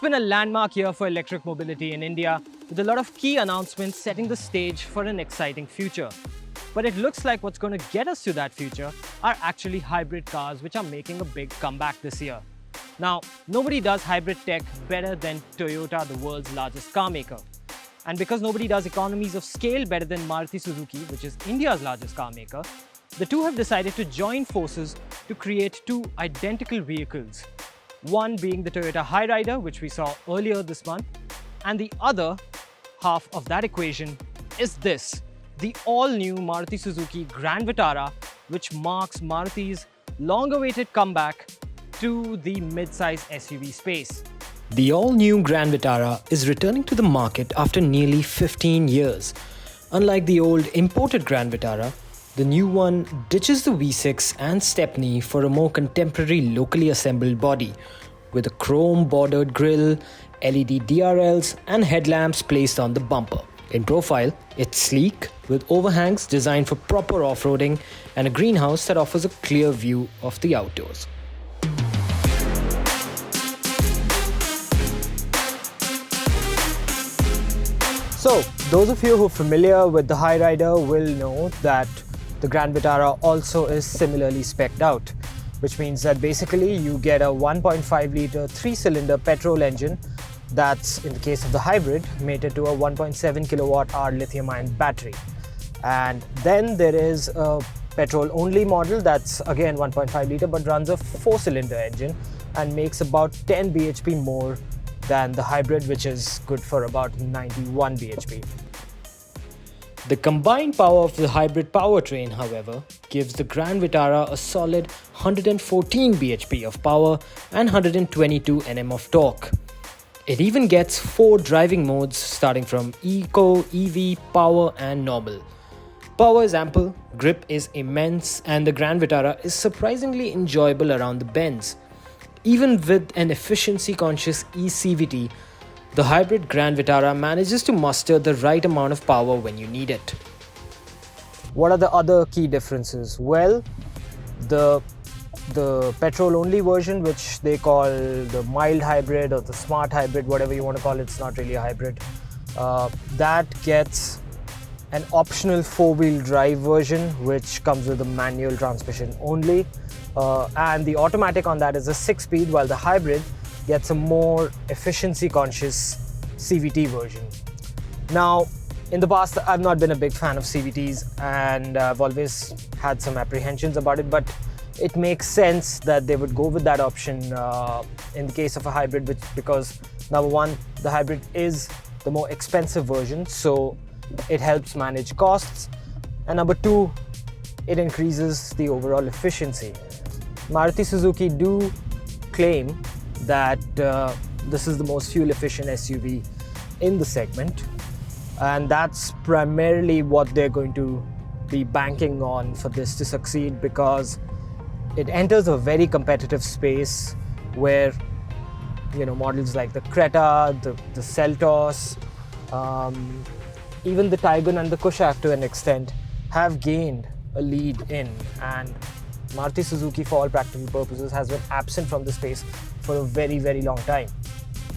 been a landmark year for electric mobility in India, with a lot of key announcements setting the stage for an exciting future. But it looks like what's going to get us to that future are actually hybrid cars, which are making a big comeback this year. Now, nobody does hybrid tech better than Toyota, the world's largest car maker. And because nobody does economies of scale better than Maruti Suzuki, which is India's largest car maker, the two have decided to join forces to create two identical vehicles. One being the Toyota Hyryder, which we saw earlier this month, and the other half of that equation is this, the all-new Maruti Suzuki Grand Vitara, which marks Maruti's long-awaited comeback to the mid-size SUV space. The all-new Grand Vitara is returning to the market after nearly 15 years. Unlike the old imported Grand Vitara, the new one ditches the V6 and stepney for a more contemporary locally assembled body, with a chrome-bordered grille, LED DRLs and headlamps placed on the bumper. In profile, it's sleek, with overhangs designed for proper off-roading and a greenhouse that offers a clear view of the outdoors. So, those of you who are familiar with the Hyryder will know that the Grand Vitara also is similarly spec'd out, which means that basically you get a 1.5 litre 3-cylinder petrol engine that's, in the case of the hybrid, mated to a 1.7 kilowatt-hour lithium-ion battery. And then there is a petrol-only model that's again 1.5 litre but runs a 4-cylinder engine and makes about 10 bhp more than the hybrid, which is good for about 91 bhp. The combined power of the hybrid powertrain, however, gives the Grand Vitara a solid 114 bhp of power and 122 Nm of torque. It even gets 4 driving modes starting from Eco, EV, Power and Normal. Power is ample, grip is immense, and the Grand Vitara is surprisingly enjoyable around the bends. Even with an efficiency-conscious eCVT, the hybrid Grand Vitara manages to muster the right amount of power when you need it. What are the other key differences? Well, the petrol-only version, which they call the mild hybrid or the smart hybrid, whatever you want to call it, it's not really a hybrid, that gets an optional 4-wheel drive version, which comes with a manual transmission only. And the automatic on that is a 6-speed, while the hybrid gets a more efficiency-conscious CVT version. Now, in the past, I've not been a big fan of CVTs and I've always had some apprehensions about it, but it makes sense that they would go with that option in the case of a hybrid, because number one, the hybrid is the more expensive version, so it helps manage costs, and number two, it increases the overall efficiency. Maruti Suzuki do claim that this is the most fuel-efficient SUV in the segment, and that's primarily what they're going to be banking on for this to succeed, because it enters a very competitive space where, you know, models like the Creta, the Seltos, even the Taygun and the Kushaq to an extent have gained a lead in, and Maruti Suzuki, for all practical purposes, has been absent from the space for a very, very long time.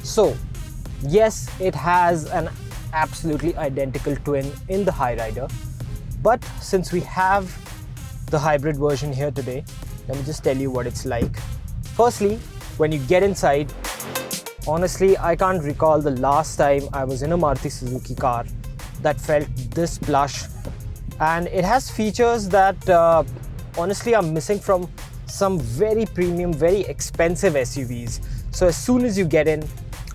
So, yes, it has an absolutely identical twin in the Hyryder, but since we have the hybrid version here today, let me just tell you what it's like. Firstly, when you get inside, honestly, I can't recall the last time I was in a Maruti Suzuki car that felt this plush, and it has features that honestly are missing from some very premium, very expensive SUVs. So as soon as you get in,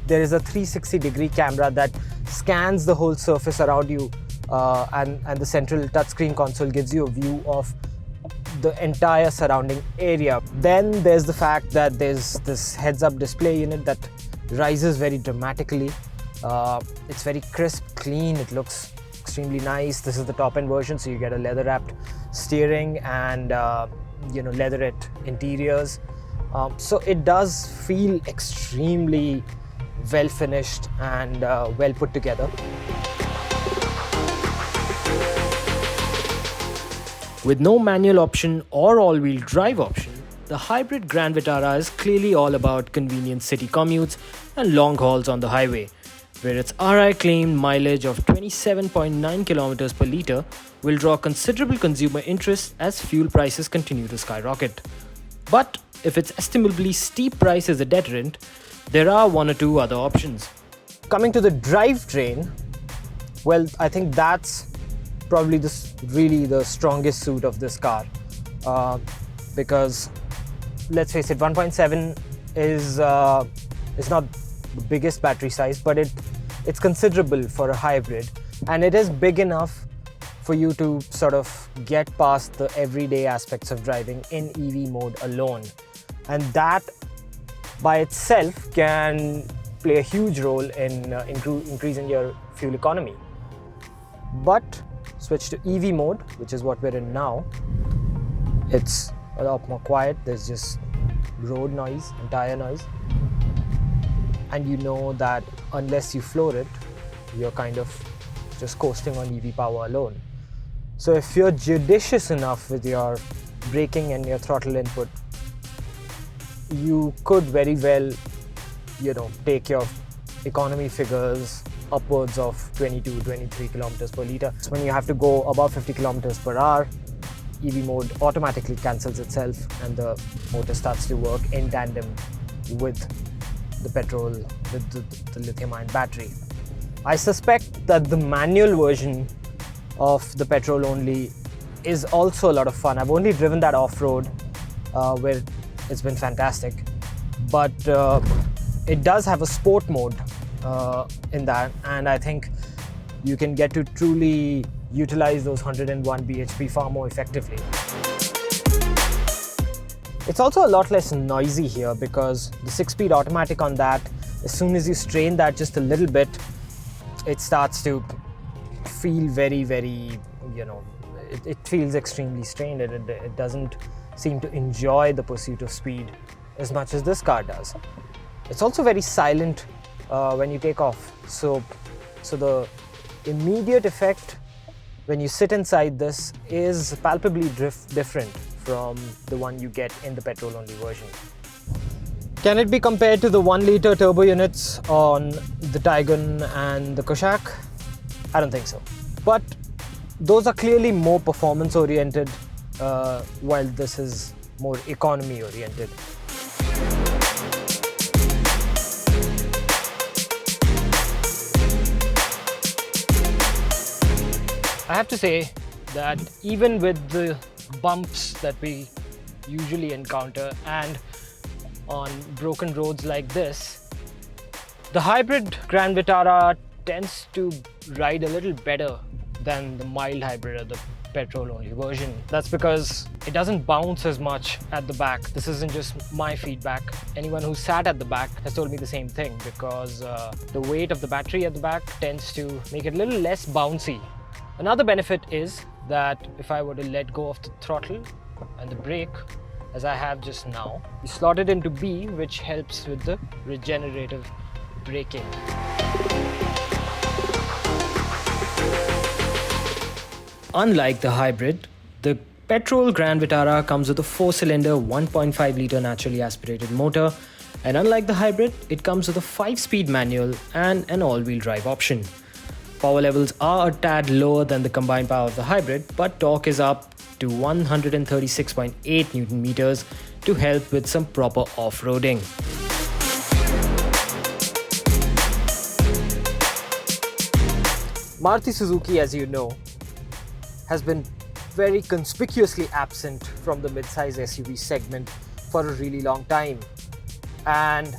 there is a 360-degree camera that scans the whole surface around you, and the central touchscreen console gives you a view of the entire surrounding area. Then there's the fact that there's this heads-up display unit that rises very dramatically. It's very crisp, clean, it looks extremely nice. This is the top-end version, so you get a leather-wrapped steering and leatherette interiors. So it does feel extremely well finished and well put together. With no manual option or all-wheel drive option, the hybrid Grand Vitara is clearly all about convenient city commutes and long hauls on the highway, where its RI claimed mileage of 27.9 kilometers per litre will draw considerable consumer interest as fuel prices continue to skyrocket. But if its estimably steep price is a deterrent, there are one or two other options. Coming to the drivetrain, well, I think that's probably really the strongest suit of this car, because let's face it, 1.7 is not the biggest battery size, but it's considerable for a hybrid, and it is big enough for you to sort of get past the everyday aspects of driving in EV mode alone, and that by itself can play a huge role in increasing your fuel economy. But switch to EV mode, which is what we're in now, it's a lot more quiet. There's just road noise and tire noise, and you know that unless you floor it, you're kind of just coasting on EV power alone. So if you're judicious enough with your braking and your throttle input, you could very well, take your economy figures upwards of 22-23 kilometers per litre. So when you have to go above 50 kilometers per hour, EV mode automatically cancels itself and the motor starts to work in tandem with the petrol, with the lithium-ion battery. I suspect that the manual version of the petrol only is also a lot of fun. I've only driven that off-road where it's been fantastic, but it does have a sport mode in that, and I think you can get to truly utilize those 101 bhp far more effectively. It's also a lot less noisy here because the 6-speed automatic on that, as soon as you strain that just a little bit, it starts to feel very, very, it feels extremely strained. It doesn't seem to enjoy the pursuit of speed as much as this car does. It's also very silent when you take off. So the immediate effect when you sit inside this is palpably different from the one you get in the petrol-only version. Can it be compared to the 1-litre turbo units on the Taygun and the Kushaq? I don't think so. But those are clearly more performance-oriented, while this is more economy-oriented. I have to say that even with the bumps that we usually encounter and on broken roads like this, the hybrid Grand Vitara tends to ride a little better than the mild hybrid or the petrol-only version. That's because it doesn't bounce as much at the back. This isn't just my feedback. Anyone who sat at the back has told me the same thing, because the weight of the battery at the back tends to make it a little less bouncy. Another benefit is that if I were to let go of the throttle and the brake, as I have just now, you slot it into B, which helps with the regenerative braking. Unlike the hybrid, the petrol Grand Vitara comes with a 4-cylinder 1.5-litre naturally aspirated motor, and unlike the hybrid, it comes with a 5-speed manual and an all-wheel drive option. Power levels are a tad lower than the combined power of the hybrid, but torque is up to 136.8 Newton meters to help with some proper off-roading. Maruti Suzuki, as you know, has been very conspicuously absent from the mid-size SUV segment for a really long time. And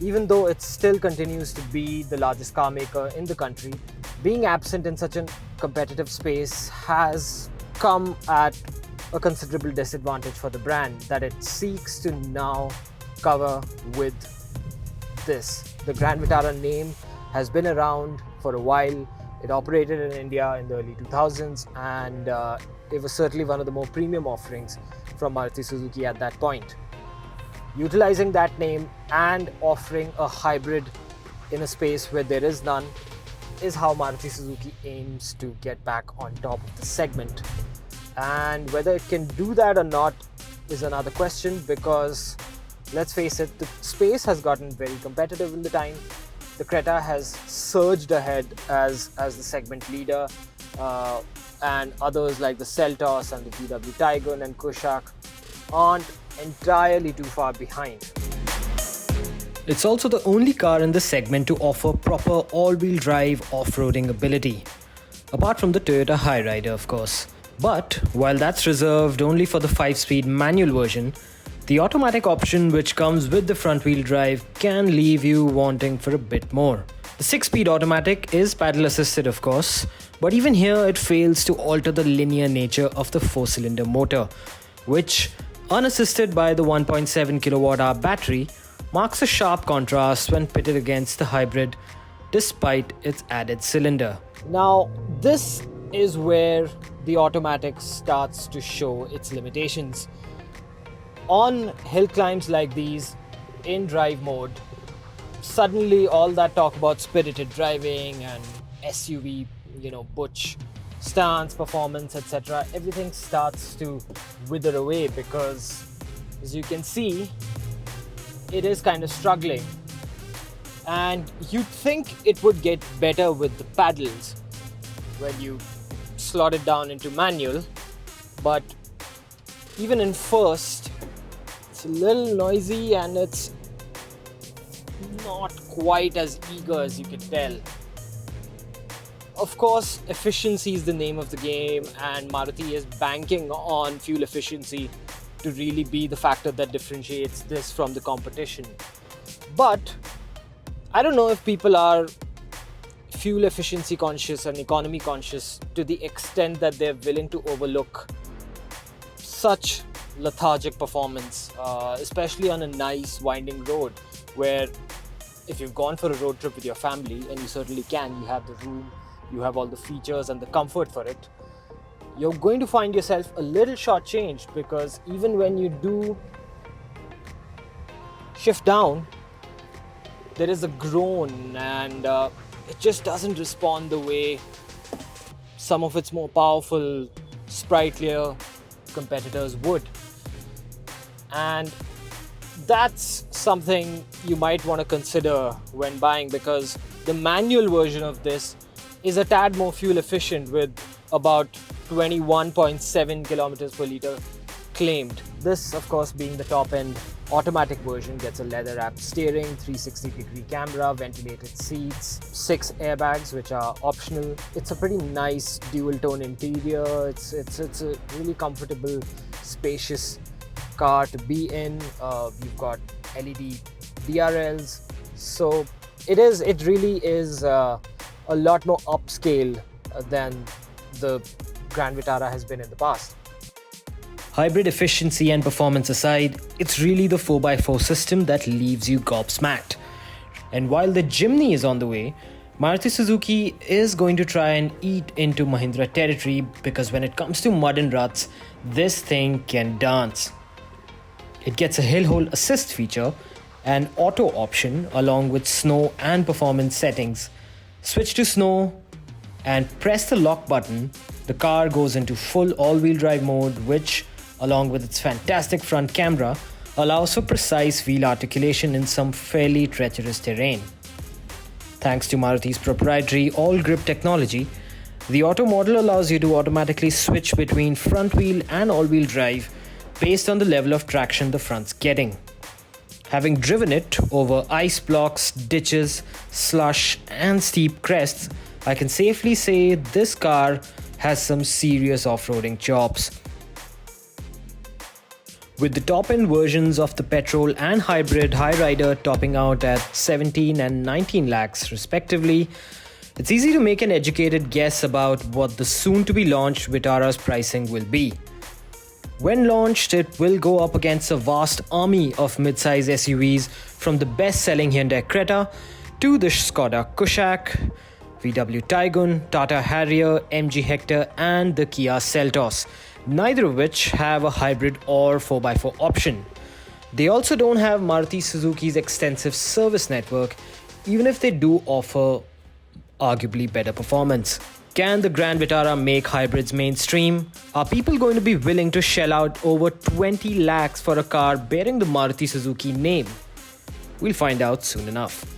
even though it still continues to be the largest car maker in the country, being absent in such a competitive space has come at a considerable disadvantage for the brand that it seeks to now cover with this. The Grand Vitara name has been around for a while. It operated in India in the early 2000s, and it was certainly one of the more premium offerings from Maruti Suzuki at that point. Utilizing that name and offering a hybrid in a space where there is none is how Maruti Suzuki aims to get back on top of the segment. And whether it can do that or not is another question, because let's face it, the space has gotten very competitive in the time. The Creta has surged ahead as the segment leader, and others like the Seltos and the VW Tiguan and Kushaq aren't entirely too far behind. It's also the only car in the segment to offer proper all-wheel drive off-roading ability, apart from the Toyota Hyryder, of course. But while that's reserved only for the 5-speed manual version, the automatic option which comes with the front-wheel drive can leave you wanting for a bit more. The 6-speed automatic is paddle assisted, of course, but even here it fails to alter the linear nature of the 4-cylinder motor, which, unassisted by the 1.7 kWh battery, marks a sharp contrast when pitted against the hybrid despite its added cylinder. Now, this is where the automatic starts to show its limitations. On hill climbs like these, in drive mode, suddenly all that talk about spirited driving and SUV, butch stance, performance, etc., everything starts to wither away because, as you can see, it is kind of struggling. And you'd think it would get better with the paddles when you slot it down into manual, but even in first, it's a little noisy and it's not quite as eager as you can tell. Of course, efficiency is the name of the game, and Maruti is banking on fuel efficiency to really be the factor that differentiates this from the competition. But I don't know if people are fuel efficiency conscious and economy conscious to the extent that they're willing to overlook such lethargic performance, especially on a nice winding road where if you've gone for a road trip with your family, and you certainly can, you have the room, you have all the features and the comfort for it, you're going to find yourself a little shortchanged, because even when you do shift down, there is a groan and it just doesn't respond the way some of its more powerful, sprightlier competitors would. And that's something you might want to consider when buying, because the manual version of this is a tad more fuel efficient with about 21.7 kilometers per liter claimed. This, of course, being the top end automatic version, gets a leather wrapped steering, 360-degree camera, ventilated seats, 6 airbags which are optional. It's a pretty nice dual tone interior. It's a really comfortable, spacious car to be in. You've got LED DRLs, so it really is a lot more upscale than the Grand Vitara has been in the past. Hybrid efficiency and performance aside, it's really the 4x4 system that leaves you gobsmacked. And while the Jimny is on the way, Maruti Suzuki is going to try and eat into Mahindra territory, because when it comes to mud and ruts, this thing can dance. It gets a hill hold assist feature, an auto option along with snow and performance settings. Switch to snow and press the lock button. The car goes into full all-wheel drive mode, which, along with its fantastic front camera, allows for precise wheel articulation in some fairly treacherous terrain. Thanks to Maruti's proprietary all-grip technology, the auto model allows you to automatically switch between front wheel and all-wheel drive based on the level of traction the front's getting. Having driven it over ice blocks, ditches, slush, and steep crests, I can safely say this car has some serious off-roading chops. With the top-end versions of the petrol and hybrid Hyryder topping out at 17 and 19 lakhs respectively, it's easy to make an educated guess about what the soon-to-be launched Vitara's pricing will be. When launched, it will go up against a vast army of mid-size SUVs, from the best-selling Hyundai Creta to the Skoda Kushaq, VW Tiguan, Tata Harrier, MG Hector and the Kia Seltos, neither of which have a hybrid or 4x4 option. They also don't have Maruti Suzuki's extensive service network, even if they do offer arguably better performance. Can the Grand Vitara make hybrids mainstream? Are people going to be willing to shell out over 20 lakhs for a car bearing the Maruti Suzuki name? We'll find out soon enough.